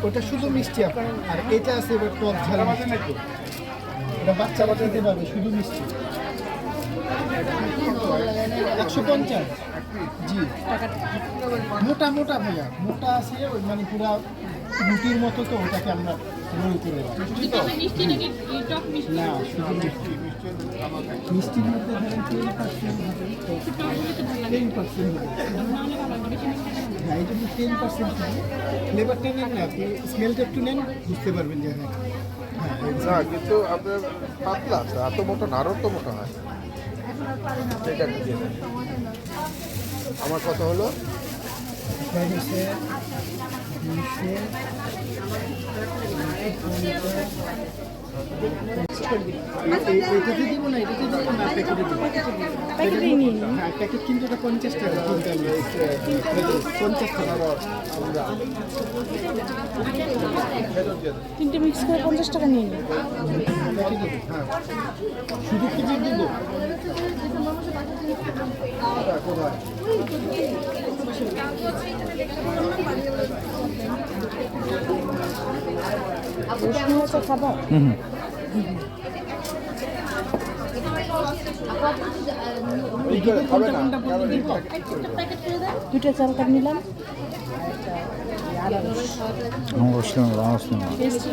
ওটা শুধু মিষ্টি আপনার, আর এটা আছে এবার টক ঝাল মিষ্টি। এটা বাচ্চারা খেতে পারবে শুধু মিষ্টি। 150। জি, মোটা মোটা ভাইয়া, মোটা আছে ওই মানে পুরা রুটির মতো, তো ওটাকে আমরা রোল করে রাখি। না, শুধু মিষ্টি। মিষ্টির মধ্যে ধরেন 10% হবে, তো 10% হবে। হ্যাঁ, এটা 10% হবে। ফ্লেভারটা নেন না আপনি, স্মেলটা একটু নেন, বুঝতে পারবেন যে হ্যাঁ না কিন্তু আপনার পাতলা আছে, এত মোটা না, আরও তো মোটা হয়। এটা একটু দিয়ে দেন। আমার কথা হলো এটা হচ্ছে 200। এটাতে দিব না, এটাতে দিব না, প্যাকেটে দিব। প্যাকেটেই নিয়ে নিন। হ্যাঁ, প্যাকেট কিন্তু এটা 50 টাকা কিনতে হবে। 50 টাকা। আমরা তিনটে মিক্স করে 50 টাকা নিয়ে নিন। প্যাকেটে দিব, হ্যাঁ। শুধু খেজুর দিব। কোথায় রসুন হচ্ছে খাবার। হবে না, দুটো চাল কাপ নিলাম। টেস্ট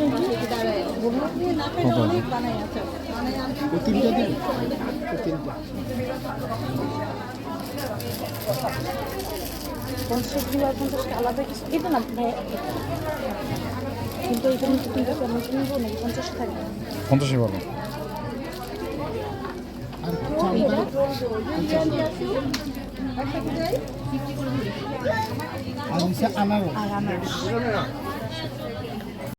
ওই তিনটা দিন, ওই তিনটা। 50 কি আর 50 আলাদা কিছু এটা না ভাই, কিন্তু এখানে তো 3টা চামচ নিব নাকি 50 থাকবে? 50 বলো। আর চালটা আর হচ্ছে আনারস। আর আনারস